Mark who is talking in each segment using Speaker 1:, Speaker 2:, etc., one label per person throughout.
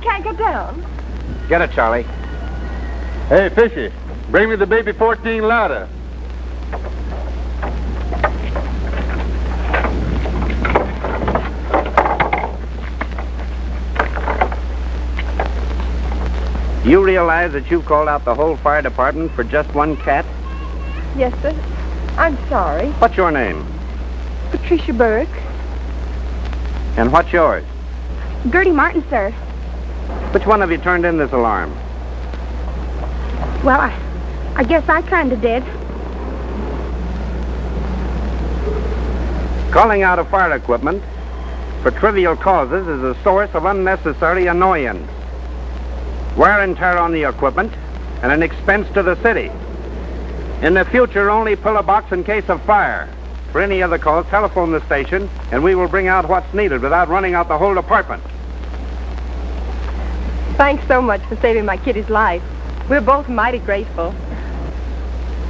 Speaker 1: can't get down.
Speaker 2: Get it, Charlie.
Speaker 3: Hey, Fishey, bring me the baby 14 ladder.
Speaker 2: You realize that you've called out the whole fire department for just one cat?
Speaker 1: Yes, sir. I'm sorry.
Speaker 2: What's your name?
Speaker 1: Patricia Burke.
Speaker 2: And what's yours?
Speaker 1: Gertie Martin, sir.
Speaker 2: Which one of you turned in this alarm?
Speaker 1: Well, I guess I kind of did.
Speaker 2: Calling out of fire equipment for trivial causes is a source of unnecessary annoyance. Wear and tear on the equipment and an expense to the city. In the future, only pull a box in case of fire. For any other calls, telephone the station, and we will bring out what's needed without running out the whole department.
Speaker 1: Thanks so much for saving my kiddie's life. We're both mighty grateful.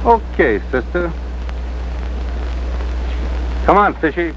Speaker 3: Okay, sister. Come on, Fishey.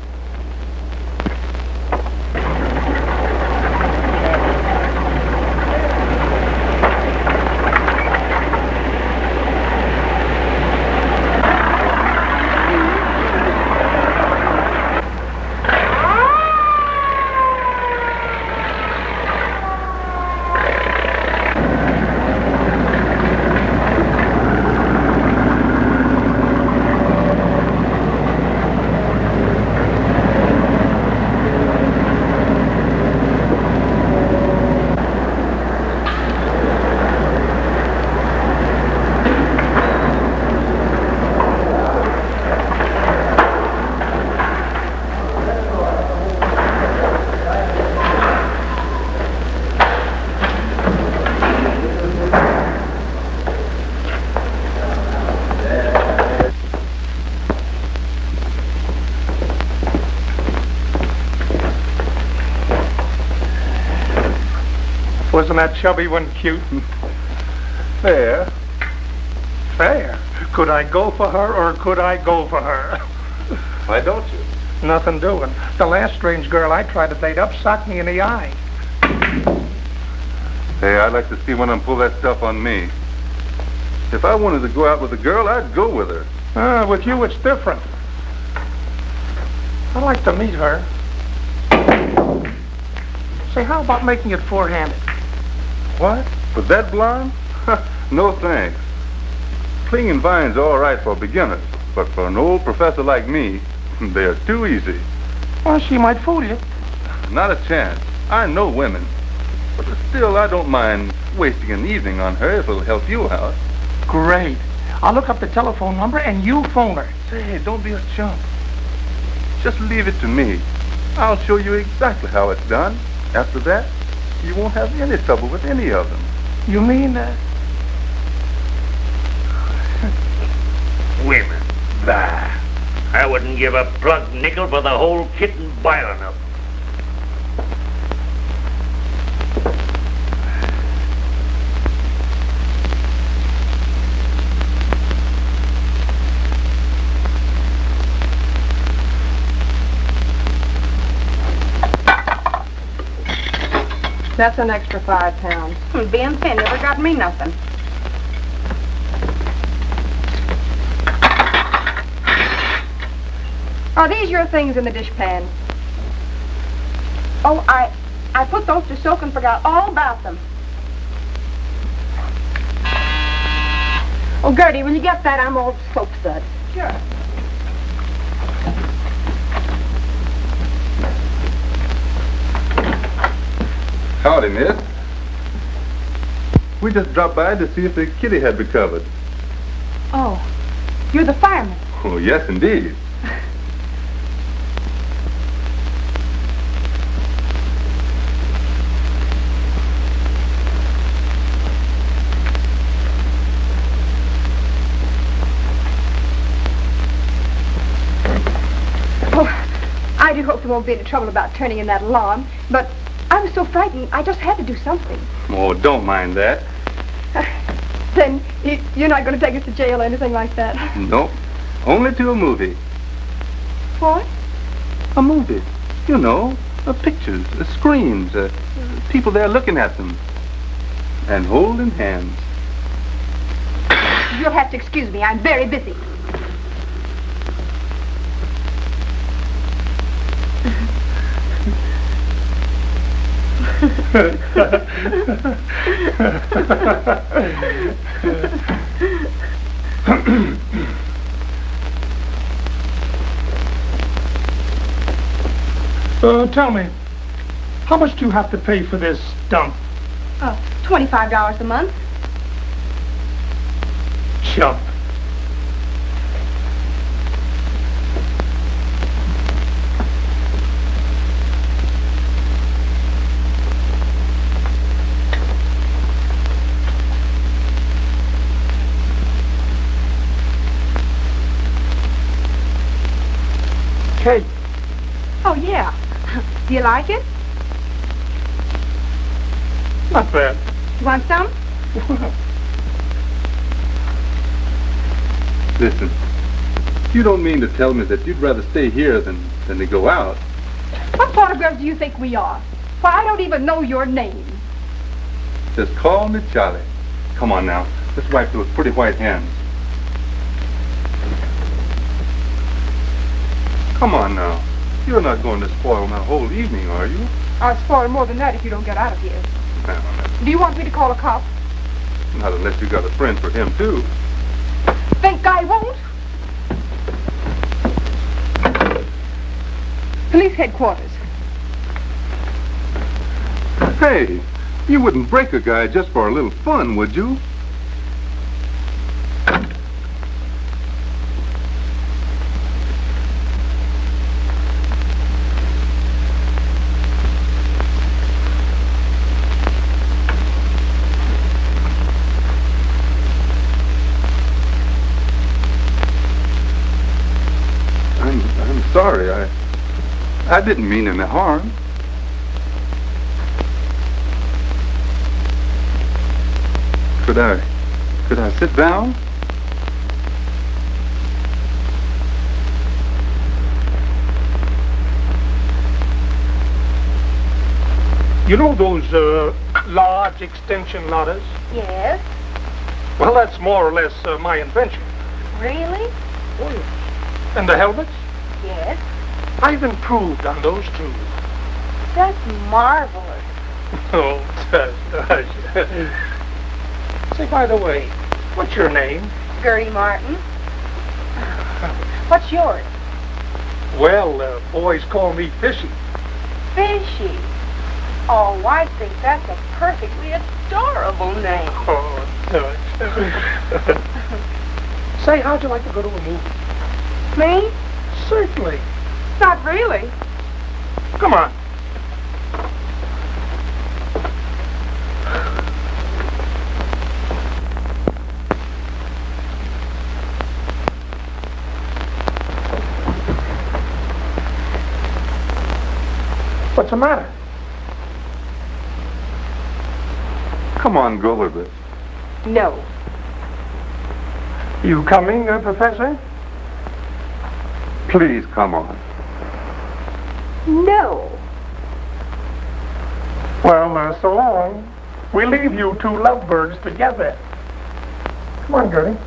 Speaker 4: Wasn't that chubby one cute?
Speaker 3: Fair.
Speaker 4: Fair. Could I go for her or could I go for her?
Speaker 3: Why don't you?
Speaker 4: Nothing doing. The last strange girl I tried to date up socked me in the eye.
Speaker 3: Hey, I'd like to see one of them pull that stuff on me. If I wanted to go out with a girl, I'd go with her.
Speaker 4: With you, it's different. I'd like to meet her. Say, how about making it four-handed?
Speaker 3: What? With that blonde? No thanks. Clinging vines are all right for beginners, but for an old professor like me, they're too easy.
Speaker 4: Well, she might fool you.
Speaker 3: Not a chance. I know women. But still, I don't mind wasting an evening on her if it'll help you out.
Speaker 4: Great. I'll look up the telephone number and you phone her.
Speaker 3: Say, don't be a chump. Just leave it to me. I'll show you exactly how it's done. After that, you won't have any trouble with any of them.
Speaker 4: You mean,
Speaker 5: Women. Bah. I wouldn't give a plug nickel for the whole kit and bilin' of them.
Speaker 1: That's an extra £5. Being thin never got me nothing. Are these your things in the dishpan? Oh, I put those to soak and forgot all about them. Oh, Gertie, will you get that? I'm all soap suds. Sure.
Speaker 3: Howdy, miss. We just dropped by to see if the kitty had recovered.
Speaker 1: Oh, you're the fireman.
Speaker 3: Oh, yes, indeed.
Speaker 1: Oh, I do hope there won't be any trouble about turning in that alarm, but I was so frightened, I just had to do something.
Speaker 3: Oh, don't mind that.
Speaker 1: Then you're not going to take us to jail or anything like that?
Speaker 3: Nope. Only to a movie.
Speaker 1: What?
Speaker 3: A movie. You know, Pictures, screens, people there looking at them. And holding hands.
Speaker 1: You'll have to excuse me. I'm very busy.
Speaker 4: Tell me, how much do you have to pay for this dump?
Speaker 1: $25 a month.
Speaker 4: Chump. Kate.
Speaker 1: Oh, yeah. Do you like it?
Speaker 4: Not bad.
Speaker 1: You want some?
Speaker 3: Listen, you don't mean to tell me that you'd rather stay here than to go out?
Speaker 1: What sort of girls do you think we are? Why, I don't even know your name.
Speaker 3: Just call me Charlie. Come on now, let's wipe those pretty white hands. Come on now. You're not going to spoil my whole evening, are you?
Speaker 1: I'll spoil more than that if you don't get out of here.
Speaker 3: No,
Speaker 1: Do you want me to call a cop?
Speaker 3: not unless you got a friend for him, too.
Speaker 1: Think I won't? Police headquarters.
Speaker 3: Hey, you wouldn't break a guy just for a little fun, would you? I'm sorry. I didn't mean any harm. Could I sit down?
Speaker 4: You know those large extension ladders?
Speaker 1: Yes.
Speaker 4: Well, that's more or less my invention.
Speaker 1: Really?
Speaker 4: Oh, yes. And the helmets?
Speaker 1: Yes.
Speaker 4: I've improved on those too.
Speaker 1: That's marvelous.
Speaker 4: Oh, say, by the way, what's your name?
Speaker 1: Gertie Martin. What's yours?
Speaker 4: Well, boys call me Fishey.
Speaker 1: Fishey. Oh, I think that's a perfectly adorable name.
Speaker 4: Oh, say, how'd you like to go to a movie?
Speaker 1: Me?
Speaker 4: Certainly.
Speaker 1: Not really.
Speaker 4: Come on. What's the matter?
Speaker 3: Come on, go with it.
Speaker 1: No.
Speaker 4: You coming, Professor?
Speaker 3: Please, come on.
Speaker 1: No.
Speaker 4: Well, so long. We leave you two lovebirds together. Come on, Gertie.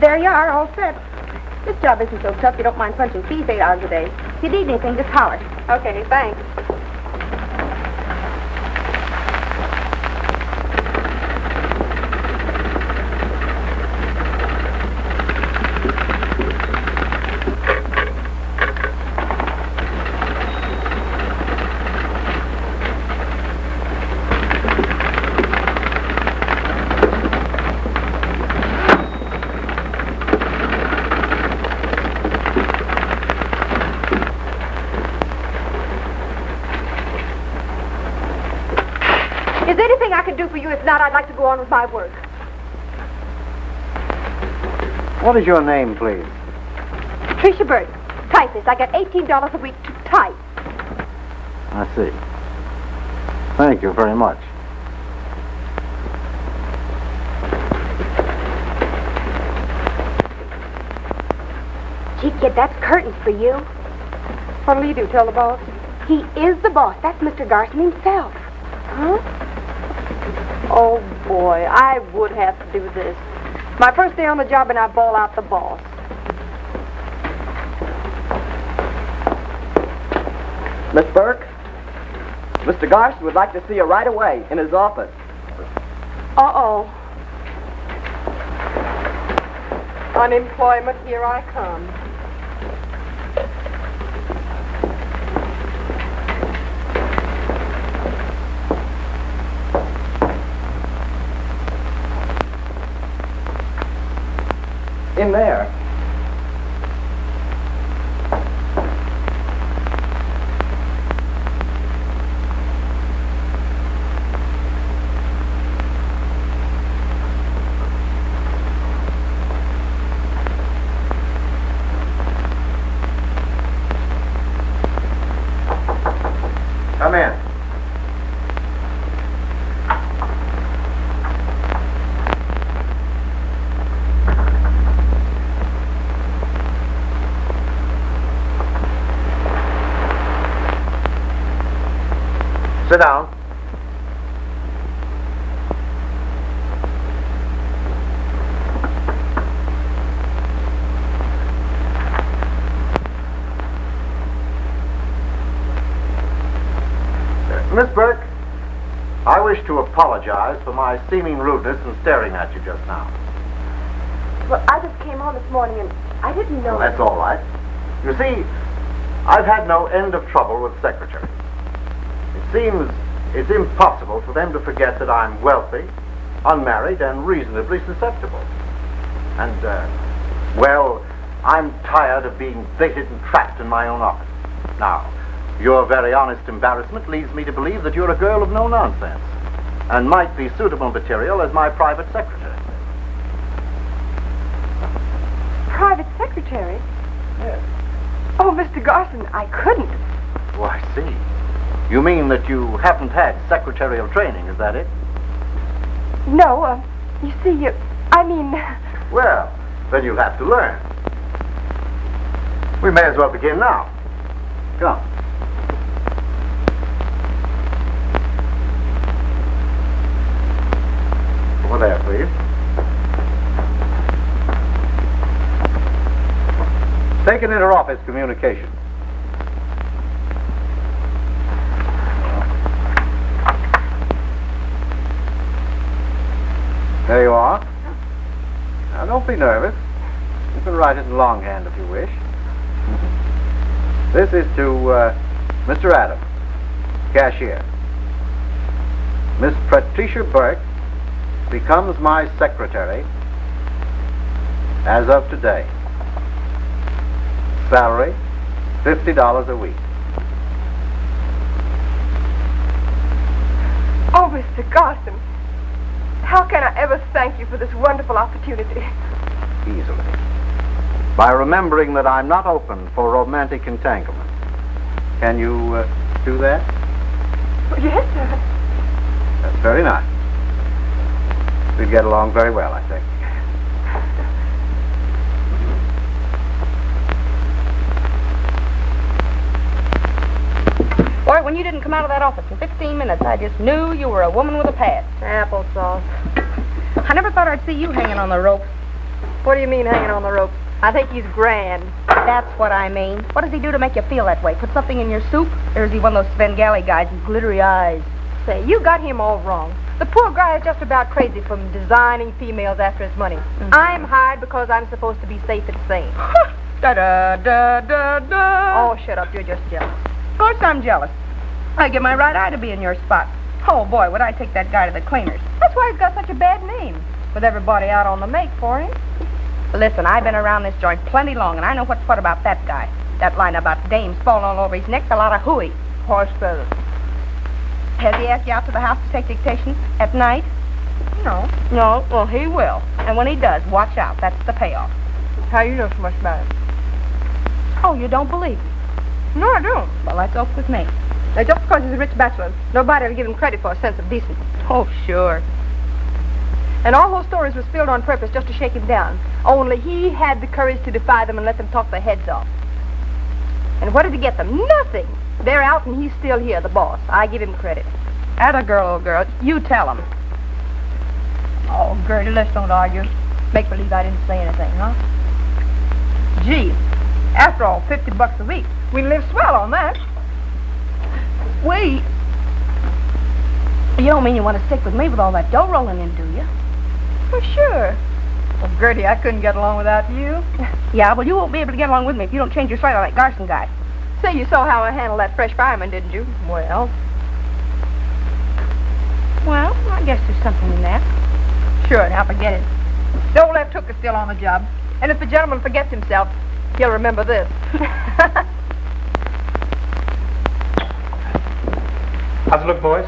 Speaker 1: There you are, all set. This job isn't so tough you don't mind punching fees 8 hours a day. If you need anything, just holler. Okay, thanks. Is there anything I can do for you? If not, I'd like to go on with my work.
Speaker 2: What is your name, please?
Speaker 1: Patricia Burke, typist. I get $18 a week to type.
Speaker 2: I see. Thank you very much.
Speaker 1: Gee, kid, that's curtains for you. What'll he do, tell the boss? He is the boss. That's Mr. Garson himself. Huh? Oh, boy, I would have to do this. My first day on the job and I bawl out the boss.
Speaker 6: Miss Burke, Mr. Garson would like to see you right away in his office.
Speaker 1: Uh-oh. Unemployment, here I come.
Speaker 6: In there.
Speaker 2: Come in. Sit down. Miss Burke, I wish to apologize for my seeming rudeness in staring at you just now.
Speaker 1: Well, I just came home this morning and I didn't know...
Speaker 2: Well, that's all right. You see, I've had no end of trouble with secretaries. It seems it's impossible for them to forget that I'm wealthy, unmarried, and reasonably susceptible. And, well, I'm tired of being baited and trapped in my own office. Now, your very honest embarrassment leads me to believe that you're a girl of no nonsense and might be suitable material as my private secretary.
Speaker 1: Private secretary?
Speaker 2: Yes.
Speaker 1: Oh, Mr. Garson, I couldn't.
Speaker 2: Oh, I see. You mean that you haven't had secretarial training, is that it?
Speaker 1: No, you see, I mean...
Speaker 2: Well, then you'll have to learn. We may as well begin now. Come. Over there, please. Take an inter-office communication. There you are. Now, don't be nervous. You can write it in longhand if you wish. This is to Mr. Adams, cashier. Miss Patricia Burke becomes my secretary as of today. Salary, $50 a week.
Speaker 1: Oh, Mr. Garson, how can I ever thank you for this wonderful opportunity?
Speaker 2: Easily. By remembering that I'm not open for romantic entanglement. Can you do that?
Speaker 1: Yes, sir.
Speaker 2: That's very nice. We'd get along very well, I think.
Speaker 7: Boy, when you didn't come out of that office in 15 minutes, I just knew you were a woman with a past.
Speaker 1: Applesauce.
Speaker 7: I never thought I'd see you hanging on the rope. What do you mean hanging on the rope? I think he's grand.
Speaker 8: That's what I mean. What does he do to make you feel that way? Put something in your soup? Or is he one of those Svengali guys with glittery eyes?
Speaker 7: Say, you got him all wrong. The poor guy is just about crazy from designing females after his money.
Speaker 8: Mm-hmm.
Speaker 7: I'm hired because I'm supposed to be safe and sane.
Speaker 8: Da-da-da-da-da.
Speaker 7: Oh, shut up. You're just jealous.
Speaker 8: Of course I'm jealous. I give my right eye to be in your spot. Oh, boy, would I take that guy to the cleaners.
Speaker 7: That's why he's got such a bad name, with everybody out on the make for him.
Speaker 8: Listen, I've been around this joint plenty long, and I know what's what about that guy. That line about dames falling all over his neck's a lot of hooey.
Speaker 7: Horse feathers.
Speaker 8: Has he asked you out to the house to take dictation at night?
Speaker 7: No.
Speaker 8: No? Well, he will. And when he does, watch out. That's the payoff.
Speaker 7: How you know so much about it?
Speaker 8: Oh, you don't believe me?
Speaker 7: No, I don't.
Speaker 8: Well, that's off with me.
Speaker 7: Now, just because he's a rich bachelor, nobody will give him credit for a sense of decency.
Speaker 8: Oh, sure.
Speaker 7: And all those stories were spilled on purpose just to shake him down. Only he had the courage to defy them and let them talk their heads off. And what did he get them? Nothing. They're out and he's still here, the boss. I give him credit.
Speaker 8: Atta girl, old girl. You tell him. Oh, Gertie, let's don't argue. Make believe I didn't say anything, huh?
Speaker 7: Gee, after all, $50 a week. We live swell on that.
Speaker 8: Wait. You don't mean you want to stick with me with all that dough rolling in, do you?
Speaker 7: For sure. Well, Gertie, I couldn't get along without you.
Speaker 8: Yeah, well, you won't be able to get along with me if you don't change your sight on that Garson guy.
Speaker 7: Say, you saw how I handled that fresh fireman, didn't you?
Speaker 8: Well, I guess there's something in that.
Speaker 7: Sure, now forget it. The old left hook is still on the job. And if the gentleman forgets himself, he'll remember this.
Speaker 4: How's it look, boys?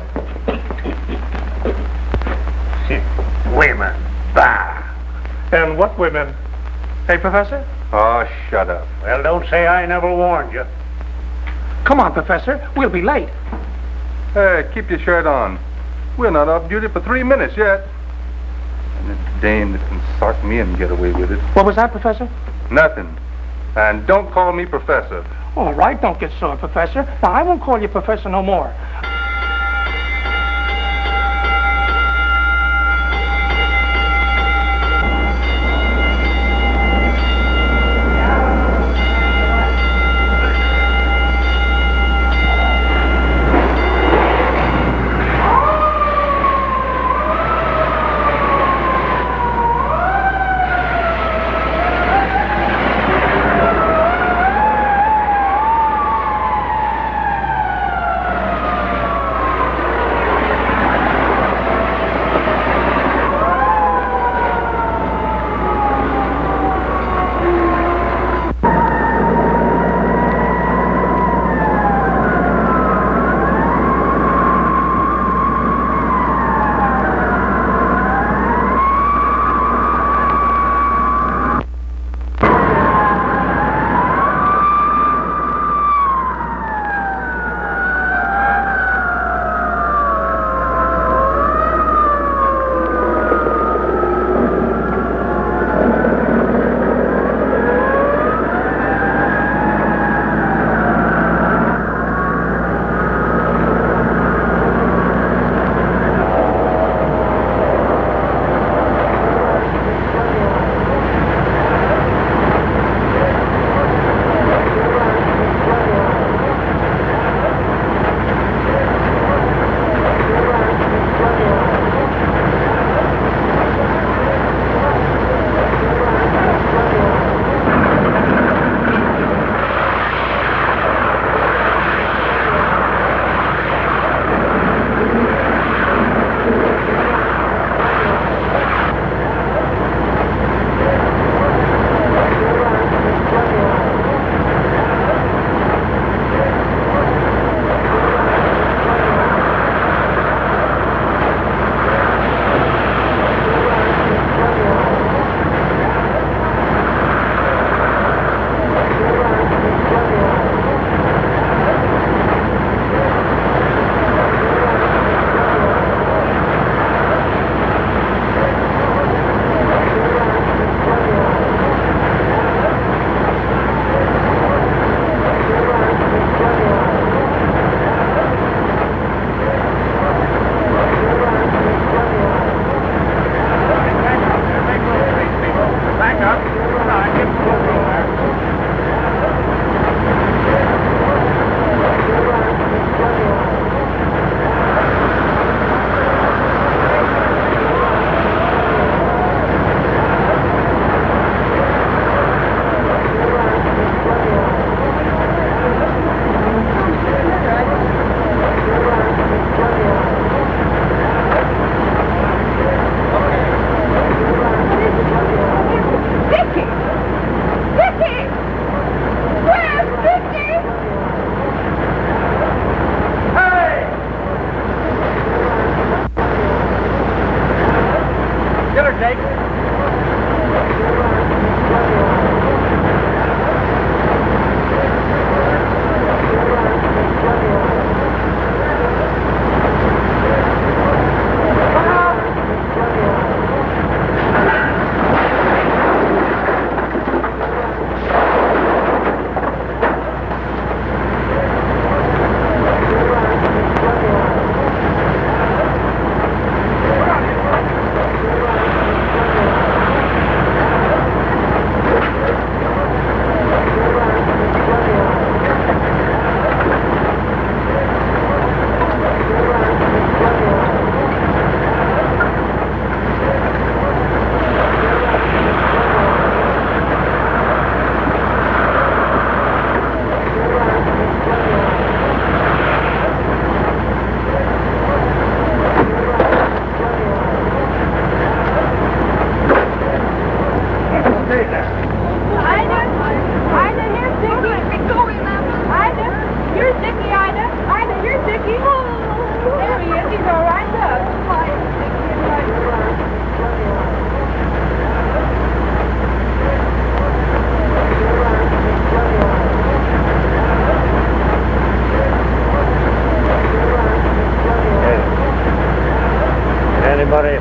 Speaker 5: Women. Bah.
Speaker 4: And what women? Hey, Professor?
Speaker 3: Oh, shut up.
Speaker 5: Well, don't say I never warned you.
Speaker 4: Come on, Professor. We'll be late.
Speaker 3: Hey, keep your shirt on. We're not off duty for 3 minutes yet. And it's Dane that can sock me and get away with it.
Speaker 4: What was that, Professor?
Speaker 3: Nothing. And don't call me Professor.
Speaker 4: All right, don't get sore, Professor. Now, I won't call you Professor no more.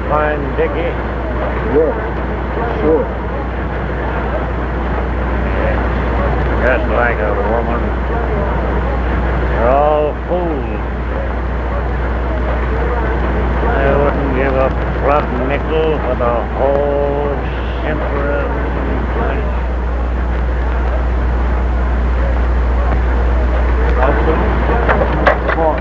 Speaker 5: fine, Dickie?
Speaker 4: Sure. Sure.
Speaker 5: Yeah, just like a woman. They're all fools. I wouldn't give a plug nickel for the whole Simpson bunch.
Speaker 4: Come on.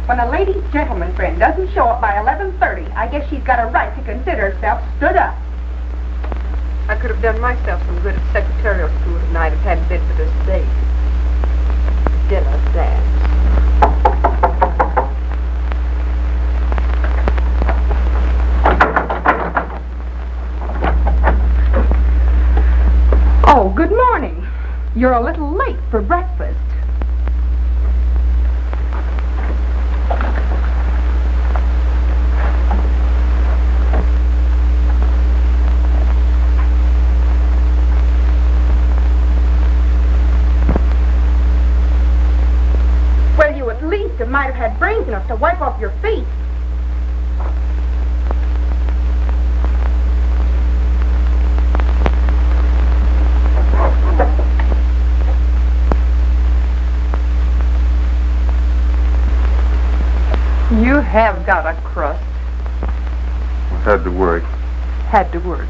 Speaker 1: When a lady's gentleman friend doesn't show up by 11:30, I guess she's got a right to consider herself stood up.
Speaker 7: I could have done myself some good at secretarial school tonight if it hadn't been for this date. Dinner dance.
Speaker 1: Oh, good morning. You're a little late for breakfast. You might have had brains enough to wipe off your feet.
Speaker 7: You have got a crust.
Speaker 3: Had to work.
Speaker 7: Had to work.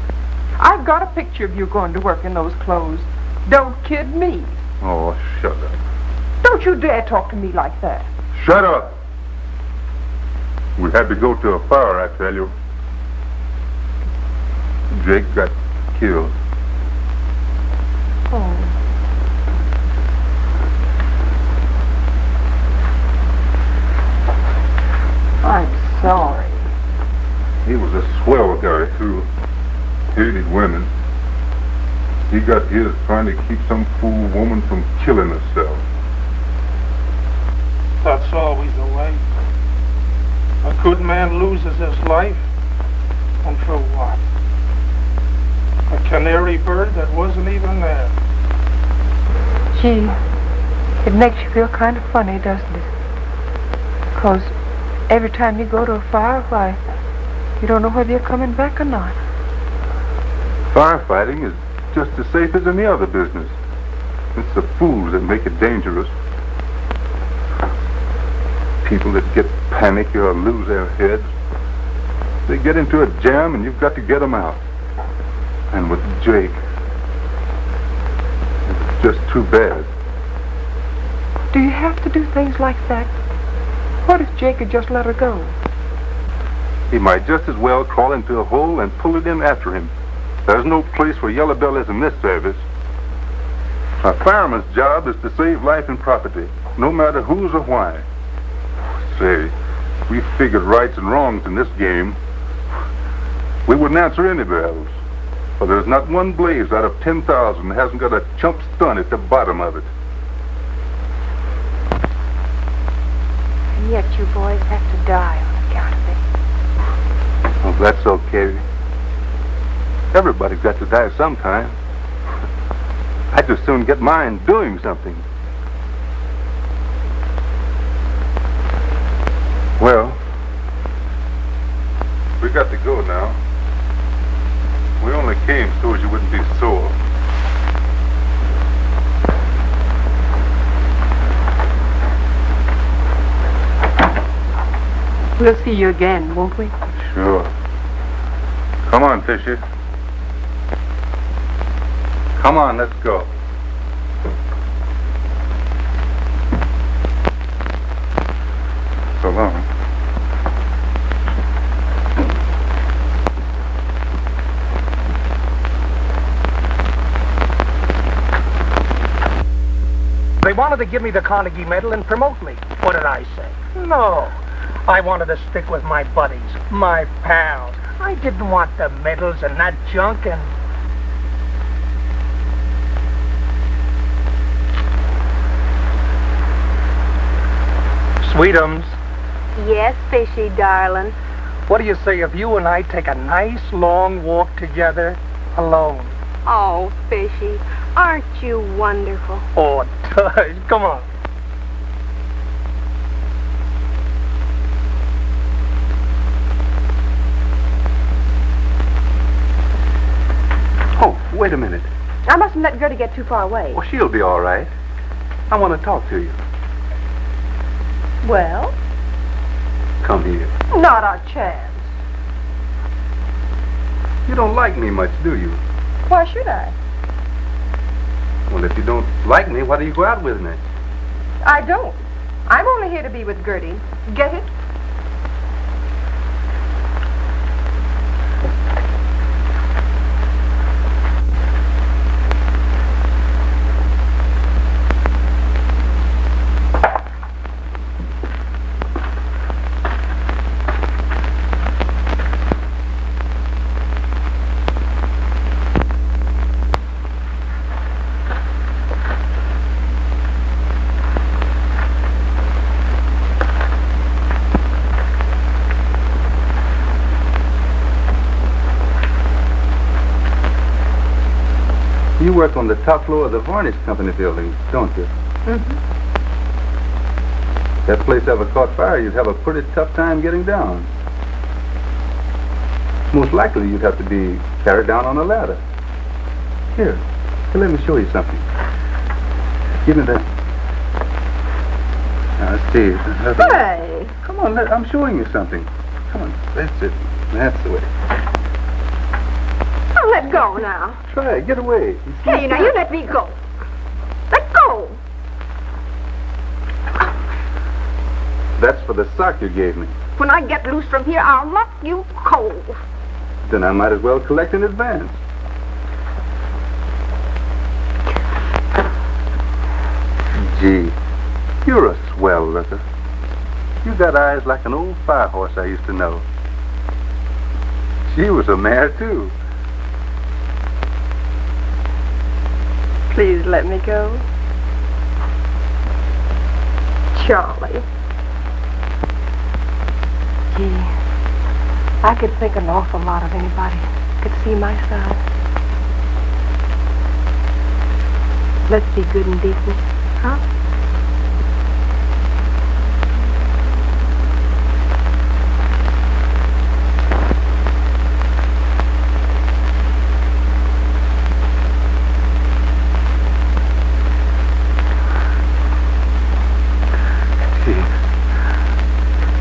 Speaker 7: I've got a picture of you going to work in those clothes. Don't kid me.
Speaker 3: Oh, shut up.
Speaker 7: Don't you dare talk to me like that.
Speaker 3: Shut up! We had to go to a fire, I tell you. Jake got killed.
Speaker 7: Oh. I'm sorry.
Speaker 3: He was a swell guy, too. Hated women. He got his trying to keep some fool woman from killing herself.
Speaker 4: That's always the way. A good man loses his life, and for what? A canary bird that wasn't even there.
Speaker 7: Gee, it makes you feel kind of funny, doesn't it? Because every time you go to a fire, why, you don't know whether you're coming back or not.
Speaker 3: Firefighting is just as safe as any other business. It's the fools that make it dangerous. People that get panicky or lose their heads. They get into a jam and you've got to get them out. And with Jake, it's just too bad.
Speaker 7: Do you have to do things like that? What if Jake had just let her go?
Speaker 3: He might just as well crawl into a hole and pull it in after him. There's no place for yellow bellies in this service. A fireman's job is to save life and property, no matter whose or why. Say, we figured rights and wrongs in this game. We wouldn't answer any bells. For there's not one blaze out of 10,000 that hasn't got a chump stun at the bottom of it.
Speaker 1: And yet you boys have to die on account of it.
Speaker 3: Well, that's okay. Everybody's got to die sometime. I'd just soon get mine doing something. Well, we got to go now. We only came so as you wouldn't be sore.
Speaker 7: We'll see you again, won't we?
Speaker 3: Sure. Come on, Fishey. Come on, let's go. So long.
Speaker 4: They wanted to give me the Carnegie Medal and promote me. What did I say? No. I wanted to stick with my buddies, my pals. I didn't want the medals and that junk and... Sweetums,
Speaker 1: Yes, Fishey, darling.
Speaker 4: what do you say if you and I take a nice long walk together alone?
Speaker 1: Oh, Fishey, aren't you wonderful?
Speaker 4: Oh, Tush, come on.
Speaker 3: Oh, wait a minute.
Speaker 7: I mustn't let Gertie get too far away.
Speaker 3: Well, she'll be all right. I want to talk to you.
Speaker 7: Well,
Speaker 3: Come here.
Speaker 7: not a chance.
Speaker 3: You don't like me much, do you?
Speaker 7: Why should I?
Speaker 3: Well, if you don't like me, why do you go out with me?
Speaker 7: I don't. I'm only here to be with Gertie. Get it?
Speaker 3: You work on the top floor of the varnish company building, don't you?
Speaker 7: Mm-hmm.
Speaker 3: If that place ever caught fire, you'd have a pretty tough time getting down. Most likely you'd have to be carried down on a ladder. Here, let me show you something. Give me that. Now, let's see.
Speaker 7: Hey!
Speaker 3: Come on, I'm showing you something. Come on, that's it. That's the way.
Speaker 7: Oh, let go now.
Speaker 3: Try it, get away.
Speaker 7: Hey, now you let me go. Let go.
Speaker 3: That's for the sock you gave me.
Speaker 7: When I get loose from here, I'll knock you cold.
Speaker 3: Then I might as well collect in advance. Gee, you're a swell looker. You got eyes like an old fire horse I used to know. She was a mare, too.
Speaker 7: Please let me go. Charlie. Gee, I could think an awful lot of anybody could see my side. Let's be good and decent, huh?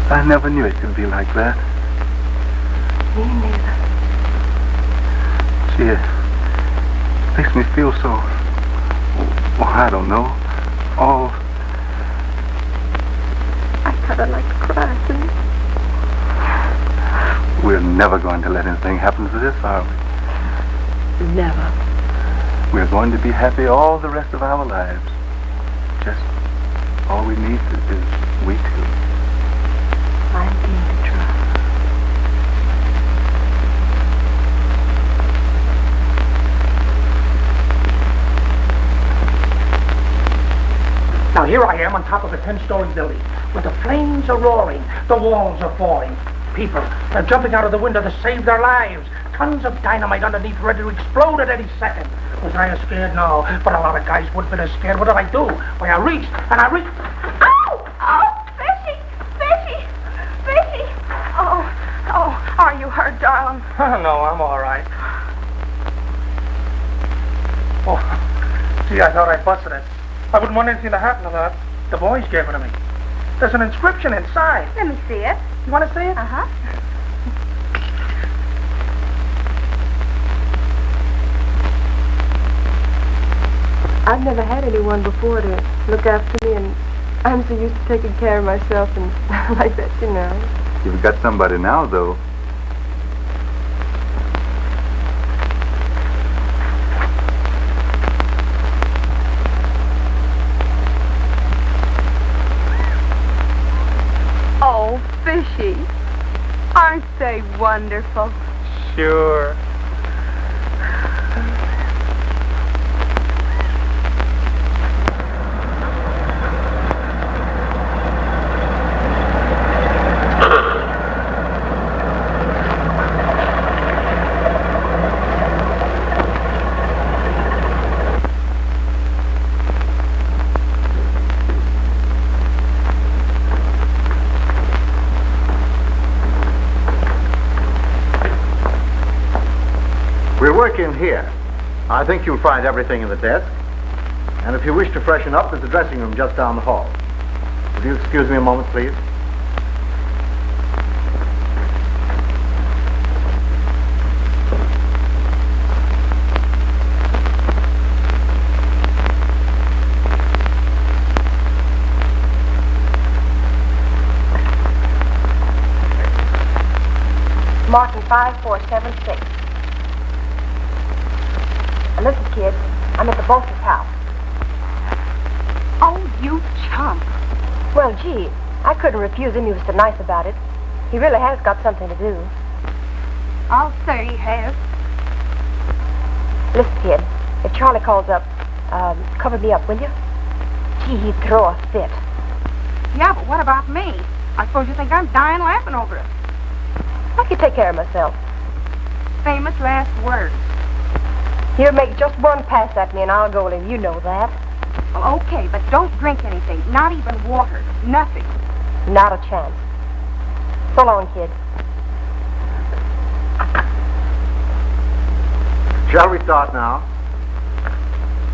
Speaker 3: I never knew it could be like that.
Speaker 7: Me neither.
Speaker 3: Gee, it makes me feel so, well, I don't know, all...
Speaker 7: I kind of like to cry, too.
Speaker 3: We're never going to let anything happen to this, are we?
Speaker 7: Never.
Speaker 3: We're going to be happy all the rest of our lives. Just all we need is we two.
Speaker 7: I'm going to try.
Speaker 4: Now here I am on top of a 10-story building, where the flames are roaring, the walls are falling. People are jumping out of the window to save their lives. Tons of dynamite underneath ready to explode at any second. Was I as scared? No, but a lot of guys would have been as scared. What did I do? Why, I reached, and I reached...
Speaker 7: Ow! Oh, Fishey! Fishey! Fishey! Oh, are you hurt, darling?
Speaker 4: No, I'm all right. Oh, gee, I thought I busted it. I wouldn't want anything to happen to that. The boys gave it to me. There's an inscription inside.
Speaker 7: Let me see it.
Speaker 4: You want to see it?
Speaker 7: Uh-huh. I've never had anyone before to look after me, and I'm so used to taking care of myself and like that, you know.
Speaker 3: You've got somebody now, though.
Speaker 7: Oh, Fishey.
Speaker 1: Aren't they wonderful?
Speaker 9: Sure.
Speaker 10: We'll work in here. I think you'll find everything in the desk. And if you wish to freshen up, there's a dressing room just down the hall. Would you excuse me a moment, please?
Speaker 1: Marking 5476. Now listen, kid, I'm at the boss's house. Oh, you chump. Well, gee, I couldn't refuse him. He was so nice about it. He really has got something to do. I'll say he has. Listen, kid, if Charlie calls up, cover me up, will you? Gee, he'd throw a fit. Yeah, but what about me? I suppose you think I'm dying laughing over it. I can take care of myself. Famous last words. He'll make just one pass at me and I'll go with him. You know that. Well, okay, but don't drink anything. Not even water. Nothing. Not a chance. So long, kid.
Speaker 10: Shall we start now?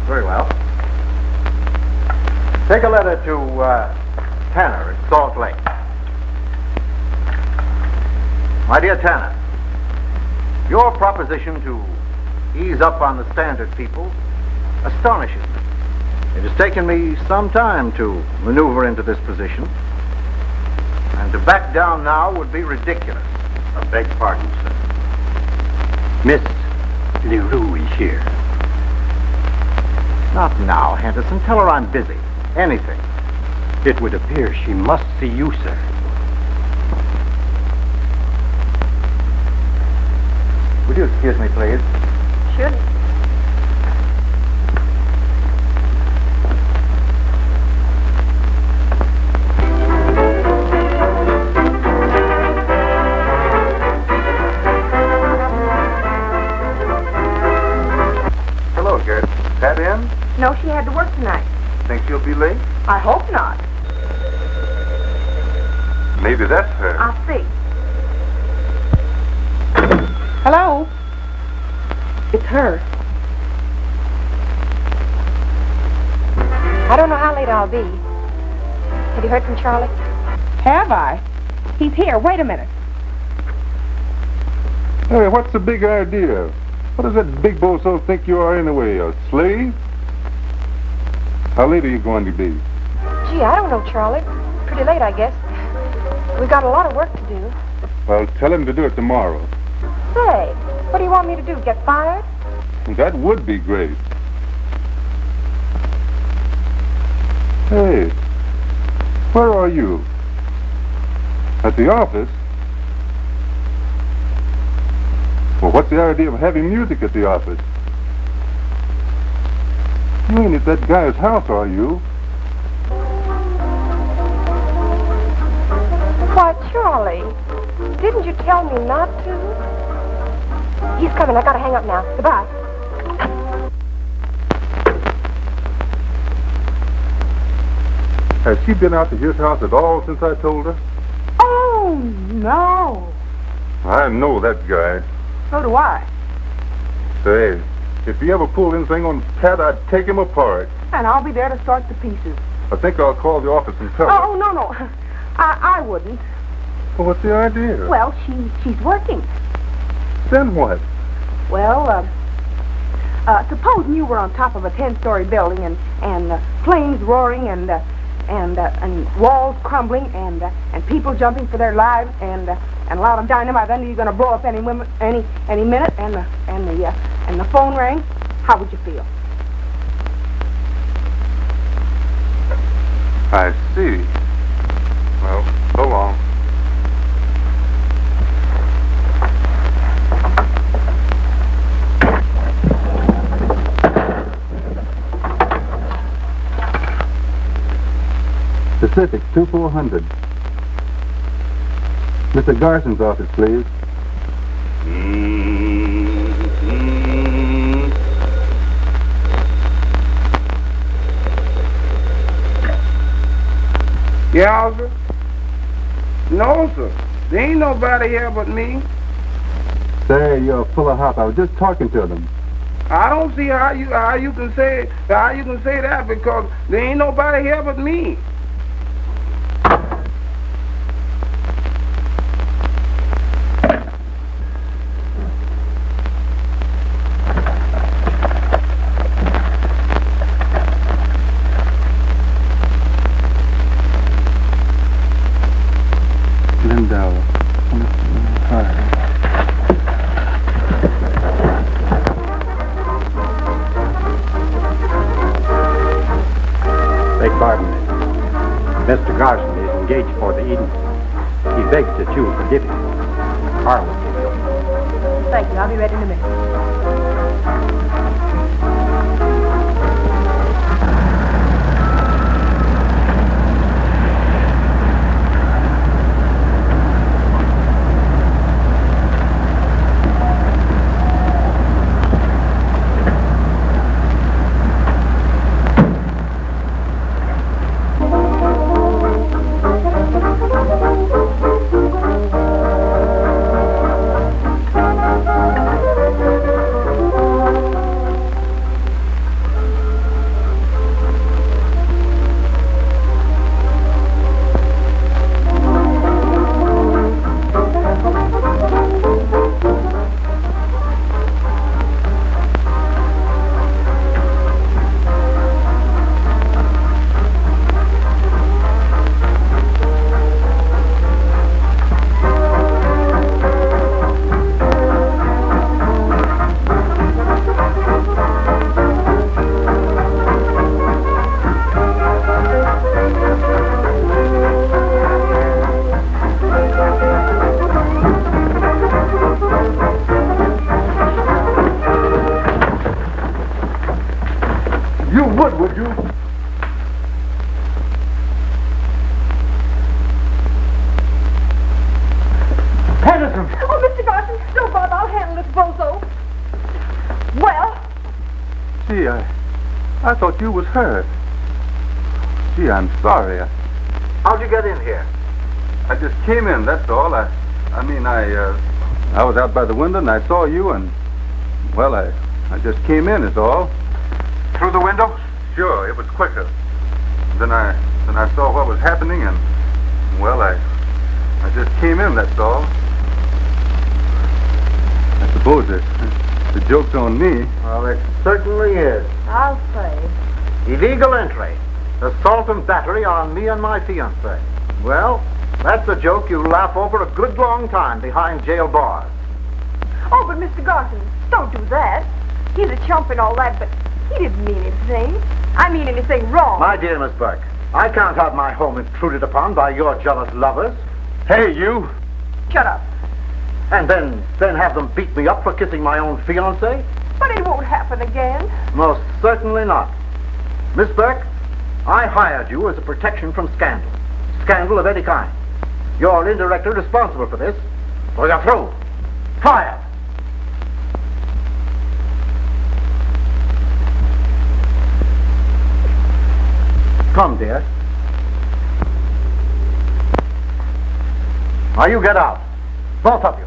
Speaker 10: Very well. Take a letter to Tanner at Salt Lake. My dear Tanner, your proposition to ease up on the Standard people astonishes me. It has taken me some time to maneuver into this position, and to back down now would be ridiculous.
Speaker 11: I beg pardon, sir. Miss LeRoux is here.
Speaker 10: Not now, Henderson. Tell her I'm busy. Anything.
Speaker 11: It would appear she must see you, sir.
Speaker 10: Would you excuse me, please?
Speaker 1: Sure.
Speaker 3: Hello, Gertie. Pat in?
Speaker 1: No, she had to work tonight.
Speaker 3: Think she'll be late?
Speaker 1: I hope not.
Speaker 3: Maybe that's her.
Speaker 1: I'll see.
Speaker 7: Hello?
Speaker 1: It's her. I don't know how late I'll be. Have you heard from Charlie?
Speaker 7: Have I? He's here. Wait a minute.
Speaker 3: Hey, what's the big idea? What does that big bozo think you are anyway? A slave? How late are you going to be?
Speaker 1: Gee, I don't know, Charlie. Pretty late, I guess. We've got a lot of work to do.
Speaker 3: Well, tell him to do it tomorrow.
Speaker 1: Say, what do you want me to do? Get fired?
Speaker 3: That would be great. Hey, where are you? At the office? Well, what's the idea of having music at the office? You ain't at that guy's house, are you?
Speaker 1: Why, Charlie, didn't you tell me not to? He's coming. I gotta hang up now. Goodbye.
Speaker 3: Has she been out to his house at all since I told her?
Speaker 1: Oh, no.
Speaker 3: I know that guy.
Speaker 1: So do I.
Speaker 3: Say, if he ever pulled anything on Pat, I'd take him apart.
Speaker 1: And I'll be there to sort the pieces.
Speaker 3: I think I'll call the office and tell her.
Speaker 1: Oh, no. I wouldn't.
Speaker 3: Well, what's the idea?
Speaker 1: Well, she's working.
Speaker 3: Then what?
Speaker 1: Well, supposing you were on top of a 10-story building and flames roaring and walls crumbling and people jumping for their lives and a lot of dynamite. Then you're going to blow up any minute and the phone rang. How would you feel?
Speaker 3: I see. Well, so long. Pacific 2400. Mr. Garson's office, please.
Speaker 9: Yeah, sir? No, sir. There ain't nobody here but me.
Speaker 3: Say, you're full of hop. I was just talking to them.
Speaker 9: I don't see how you can say that because there ain't nobody here but me.
Speaker 11: Mr. Garson is engaged for the evening. He begs that you will forgive him. Karl will give you.
Speaker 7: Thank you. I'll be ready in a minute.
Speaker 3: Would you?
Speaker 9: Henderson!
Speaker 7: Oh, Mr. Garson, no, Bob, I'll handle this bozo. Well?
Speaker 3: Gee, I thought you was hurt. Gee, I'm sorry.
Speaker 10: How'd you get in here?
Speaker 3: I just came in, that's all. I was out by the window and I saw you and, well, I just came in is all.
Speaker 10: Through the window?
Speaker 3: Sure, it was quicker. Then I saw what was happening and, well, I just came in, that's all. I suppose the joke's on me.
Speaker 10: Well, it certainly is.
Speaker 7: I'll say.
Speaker 10: Illegal entry. Assault and battery on me and my fiance. Well, that's a joke you'll laugh over a good long time behind jail bars.
Speaker 7: Oh, but Mr. Garson, don't do that. He's a chump and all that, but he didn't mean anything. I mean anything wrong.
Speaker 10: My dear Miss Burke, I can't have my home intruded upon by your jealous lovers.
Speaker 3: Hey, you!
Speaker 7: Shut up.
Speaker 10: And then have them beat me up for kissing my own fiancé?
Speaker 7: But it won't happen again.
Speaker 10: Most certainly not. Miss Burke, I hired you as a protection from scandal. Scandal of any kind. You're indirectly responsible for this, so you're through. Fired! Come, dear. Now you get out. Both of you.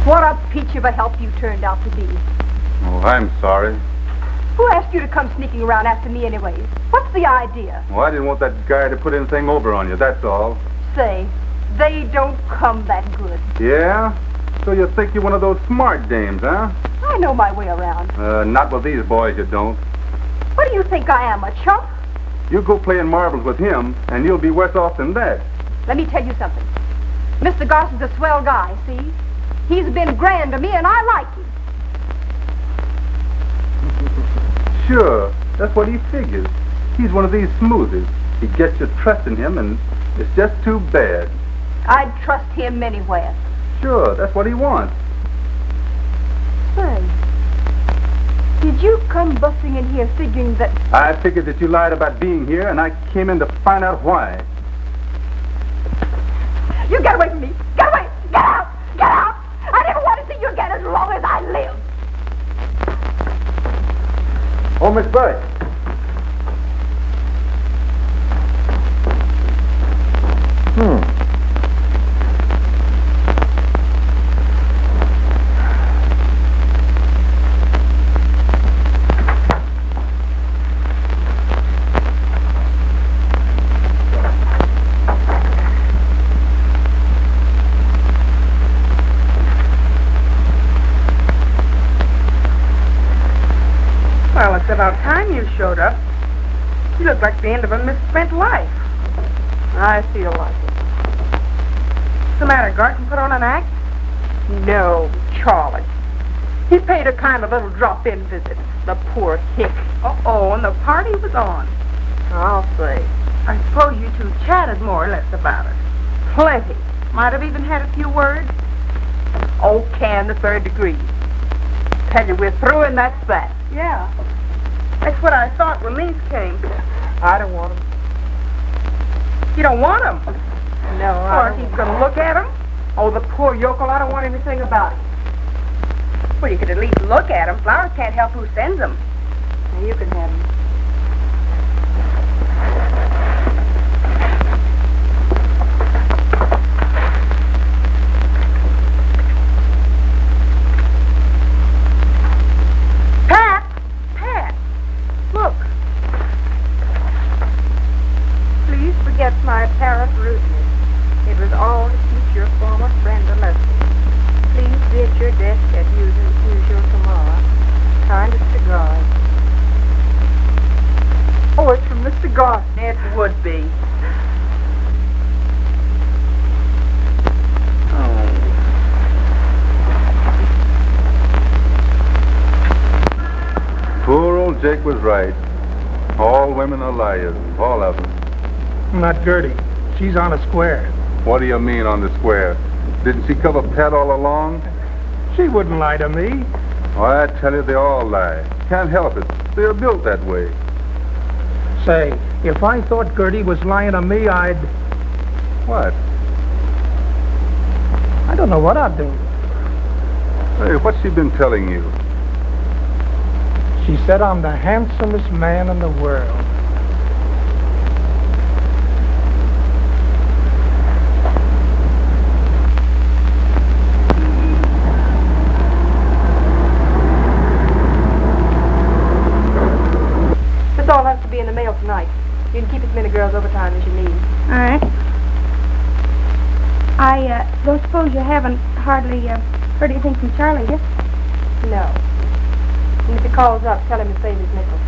Speaker 7: What a peach of a help you turned out to be.
Speaker 3: Oh, I'm sorry.
Speaker 7: Who asked you to come sneaking around after me anyways? What's the idea?
Speaker 3: Well, I didn't want that guy to put anything over on you, that's all.
Speaker 7: Say, they don't come that good.
Speaker 3: Yeah? So you think you're one of those smart dames, huh?
Speaker 7: I know my way around.
Speaker 3: Not with these boys, you don't.
Speaker 7: What do you think I am, a chump?
Speaker 3: You go playing marbles with him, and you'll be worse off than that.
Speaker 7: Let me tell you something. Mr. Garson's a swell guy, see? He's been grand to me, and I like him.
Speaker 3: Sure, that's what he figures. He's one of these smoothies. He gets you trusting him, and it's just too bad.
Speaker 7: I'd trust him anywhere.
Speaker 3: Sure, that's what he wants.
Speaker 7: Say, Did you come busting in here figuring that...
Speaker 12: I figured that you lied about being here, and I came in to find out why.
Speaker 7: You get away from me! Get away! Get out! Get out! I never want to see you again as long as I live!
Speaker 10: Oh, Miss Burke.
Speaker 9: Well, it's about time you showed up. You look like the end of a misspent life.
Speaker 7: I feel like it.
Speaker 9: What's the matter, Garson put on an act?
Speaker 7: No, Charlie. He paid a kind of little drop-in visit. The poor hick.
Speaker 9: Uh-oh, and the party was on.
Speaker 7: I'll say.
Speaker 9: I suppose you two chatted more or less about it.
Speaker 7: Plenty.
Speaker 9: Might have even had a few words.
Speaker 7: Oh, can the third degree. Tell you, we're through and that's that.
Speaker 9: Yeah. That's what I thought when these came.
Speaker 7: I don't want him.
Speaker 9: You don't want him?
Speaker 7: No,
Speaker 9: Or if he's going to look at him?
Speaker 7: Oh, the poor yokel, I don't want anything about him.
Speaker 9: Well, you could at least look at him. Flowers can't help who sends them.
Speaker 7: Now, you can have him.
Speaker 9: Pat, look. Please forget my apparent rudeness. It was all to teach your former friend a lesson. Please be at your desk as usual tomorrow. Kindest regards.
Speaker 7: Oh, it's from Mr. Garson.
Speaker 9: It would be.
Speaker 3: Poor old Jake was right. All women are liars, all of them.
Speaker 4: Not Gertie. She's on a square.
Speaker 3: What do you mean on the square? Didn't she cover Pat all along?
Speaker 4: She wouldn't lie to me.
Speaker 3: Oh, I tell you, they all lie. Can't help it. They're built that way.
Speaker 4: Say, if I thought Gertie was lying to me, I'd...
Speaker 3: What?
Speaker 4: I don't know what I'd do.
Speaker 3: Hey, what's she been telling you?
Speaker 4: She said I'm the handsomest man in the world.
Speaker 7: This all has to be in the mail tonight. You can keep as many girls overtime as you need.
Speaker 1: All right. I don't suppose you haven't hardly heard anything from Charlie yet?
Speaker 7: No. And if he calls up, tell him to save his nickels.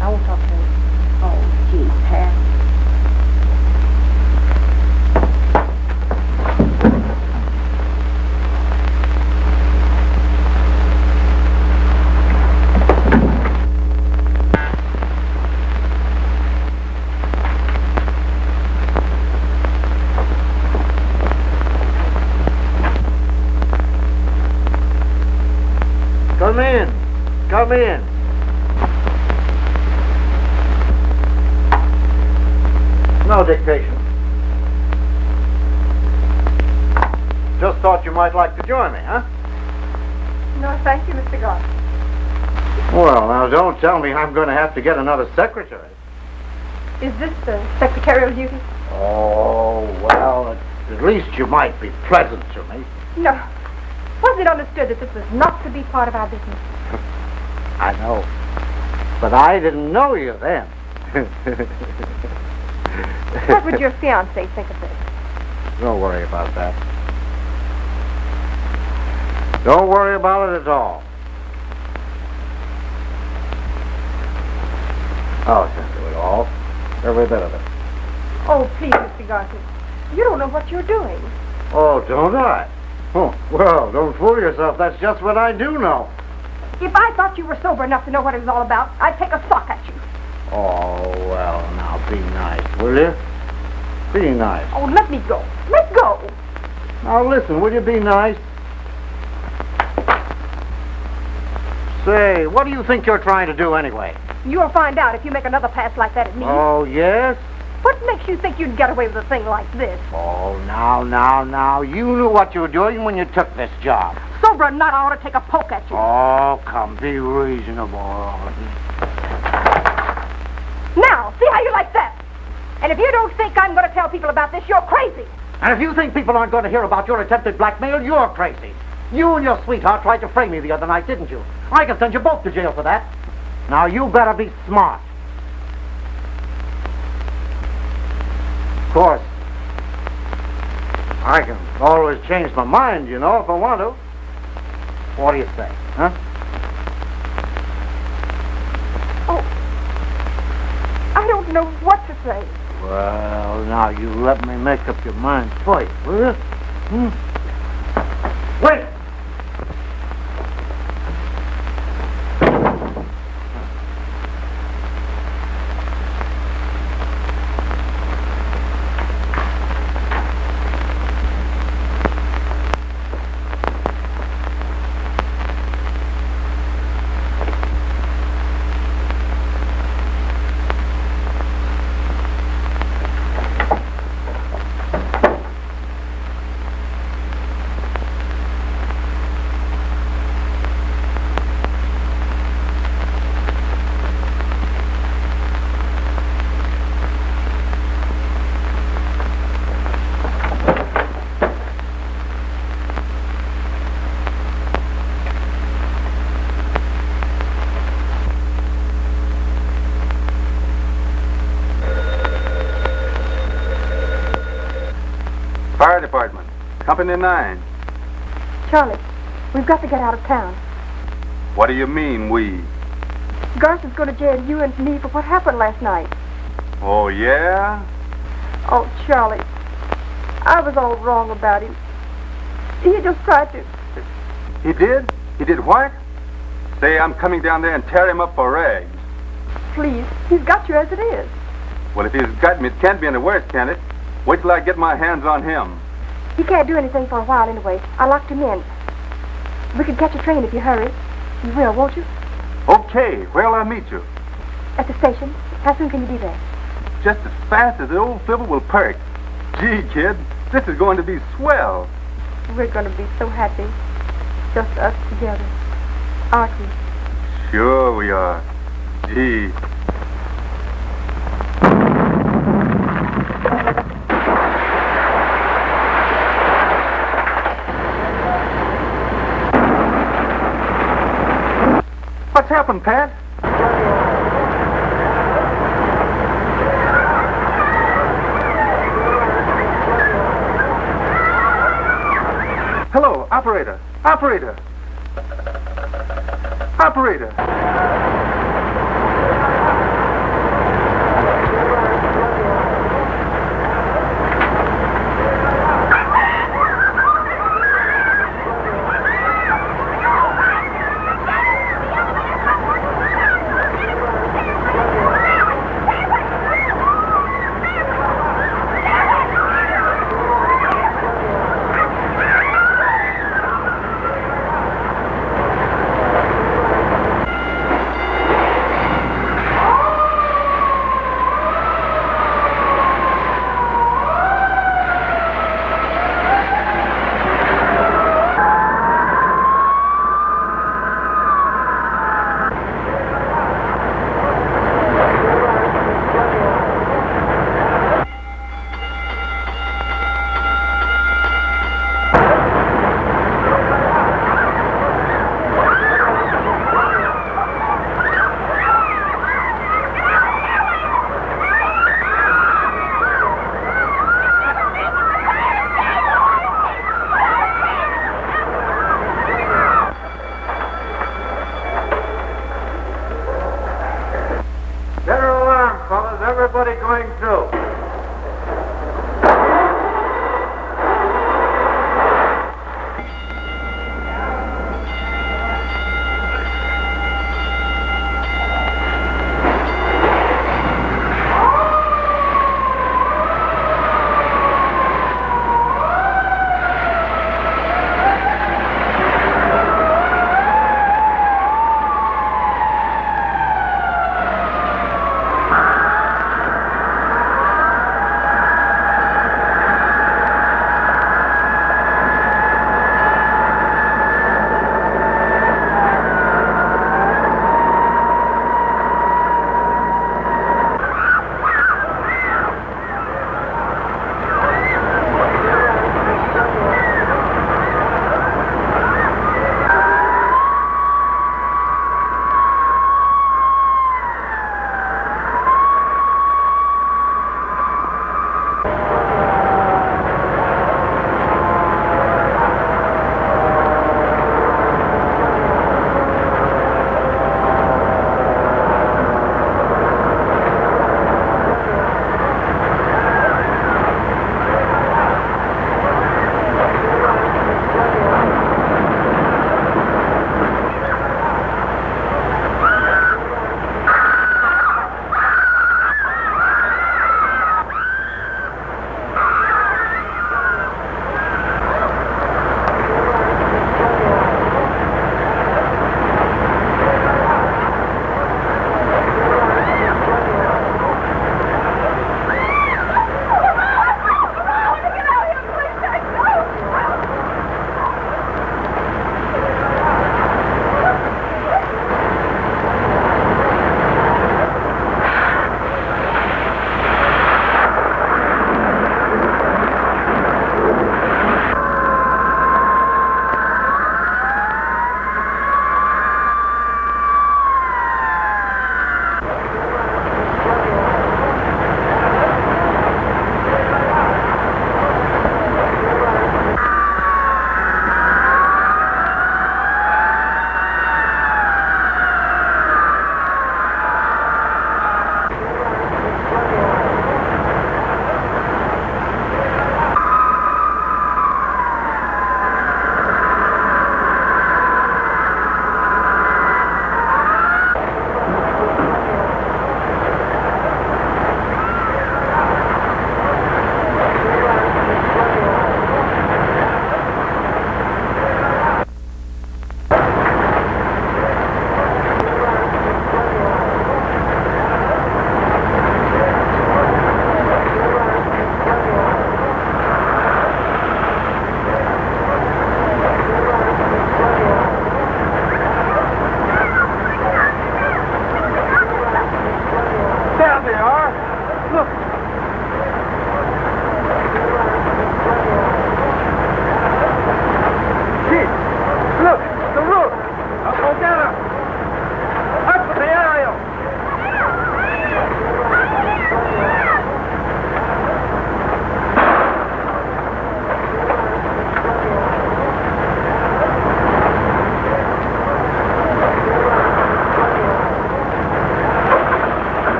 Speaker 7: I won't talk to him.
Speaker 1: Oh, gee, Pat.
Speaker 10: Come in. Come in. No dictation. Just thought you might like to join me, huh?
Speaker 7: No, thank you, Mr. Garson.
Speaker 10: Well, now don't tell me I'm going to have to get another secretary.
Speaker 7: Is this the secretarial duty?
Speaker 10: Oh, well, at least you might be pleasant to me.
Speaker 7: No. Wasn't it understood that this was not to be part of our business?
Speaker 10: I know. But I didn't know you then.
Speaker 7: What would your fiance think of this?
Speaker 10: Don't worry about that. Don't worry about it at all. I'll send you it all. Every bit of it.
Speaker 7: Oh, please, Mr. Garson. You don't know what you're doing.
Speaker 10: Oh, don't I? Oh, well, don't fool yourself. That's just what I do know.
Speaker 7: If I thought you were sober enough to know what it was all about, I'd take a sock at you.
Speaker 10: Oh, well, now be nice, will you? Be nice.
Speaker 7: Oh, let me go. Let go.
Speaker 10: Now listen, will you be nice? Say, what do you think you're trying to do anyway?
Speaker 7: You'll find out if you make another pass like that at me.
Speaker 10: Oh, yes?
Speaker 7: What makes you think you'd get away with a thing like this?
Speaker 10: Oh, now. You knew what you were doing when you took this job.
Speaker 7: Sober or not, I ought to take a poke at you.
Speaker 10: Oh, come, be reasonable.
Speaker 7: Now, see how you like that? And if you don't think I'm going to tell people about this, you're crazy.
Speaker 10: And if you think people aren't going to hear about your attempted blackmail, you're crazy. You and your sweetheart tried to frame me the other night, didn't you? I can send you both to jail for that. Now, you better be smart. Of course, I can always change my mind, you know, if I want to. What do you say, huh?
Speaker 7: Oh, I don't know what to say.
Speaker 10: Well, now, you let me make up your mind first, will you? Wait!
Speaker 12: Fire department, Company 9.
Speaker 7: Charlie, we've got to get out of town.
Speaker 12: What do you mean, we?
Speaker 7: Garson's going to jail you and me for what happened last night.
Speaker 12: Oh, yeah?
Speaker 7: Oh, Charlie, I was all wrong about him. He just tried to...
Speaker 12: He did? He did what? Say, I'm coming down there and tear him up for rags.
Speaker 7: Please, he's got you as it is.
Speaker 12: Well, if he's got me, it can't be any worse, can it? Wait till I get my hands on him.
Speaker 7: He can't do anything for a while anyway. I locked him in. We can catch a train if you hurry. You will, won't you?
Speaker 12: Okay, where'll I meet you?
Speaker 7: At the station. How soon can you be there?
Speaker 12: Just as fast as the old fiddle will perk. Gee, kid, this is going to be swell.
Speaker 7: We're going to be so happy. Just us together. Aren't we?
Speaker 12: Sure we are. Gee. What's happened, Pat? Hello, operator. Operator. Operator.
Speaker 10: Everybody going through.
Speaker 4: Look. Gee, look, the roof. Go get her. Up with the aerial.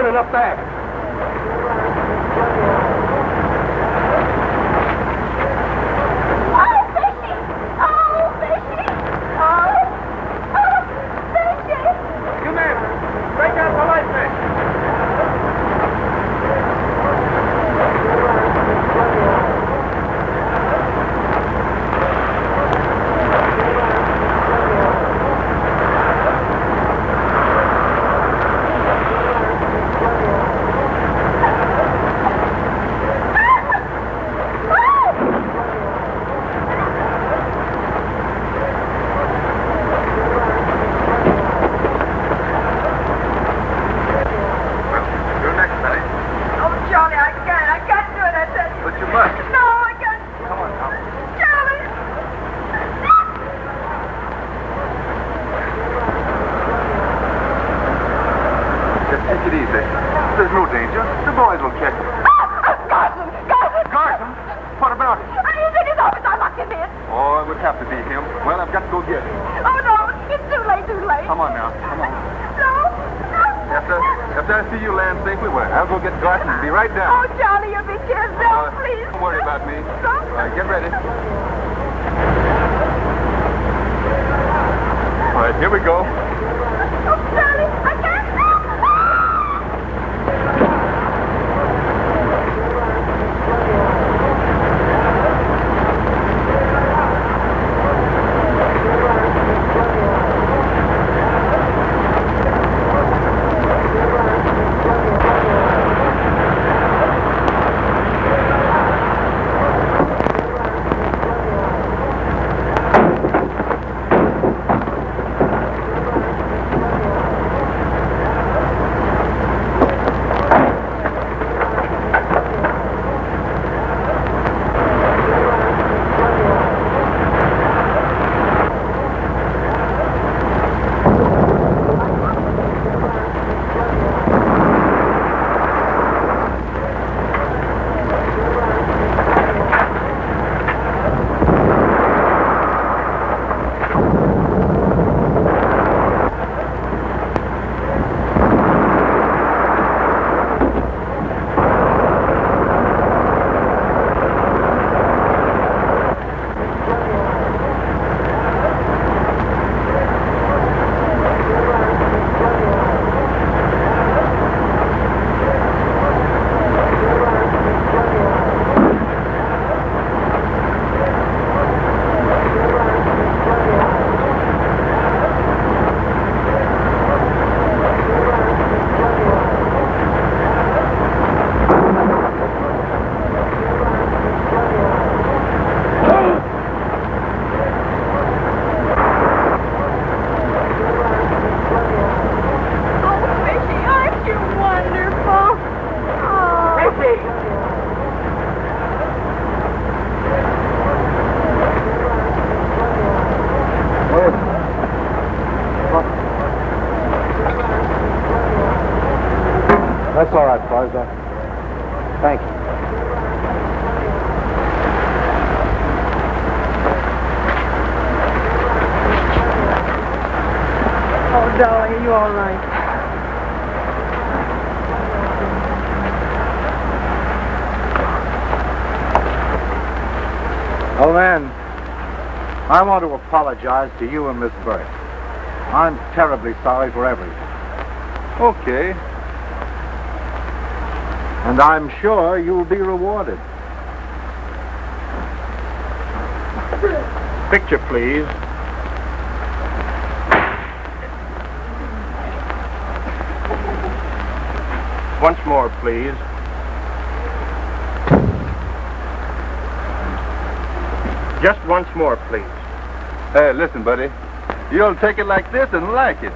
Speaker 12: burning up back.
Speaker 3: I'll go get Garson and be right down.
Speaker 1: Oh, Charlie, you'll be killed. No, please.
Speaker 3: Don't worry about me.
Speaker 1: Don't.
Speaker 3: Get ready.
Speaker 12: Here we go.
Speaker 1: Oh, darling, I can't.
Speaker 10: That's all right, Buzz. Thank you.
Speaker 9: Oh, darling, are you all right?
Speaker 10: Oh, then, I want to apologize to you and Miss Burke. I'm terribly sorry for everything.
Speaker 12: Okay.
Speaker 10: And I'm sure you'll be rewarded.
Speaker 5: Picture, please. Once more, please. Just once more, please.
Speaker 12: Hey, listen, buddy. You'll take it like this and like it.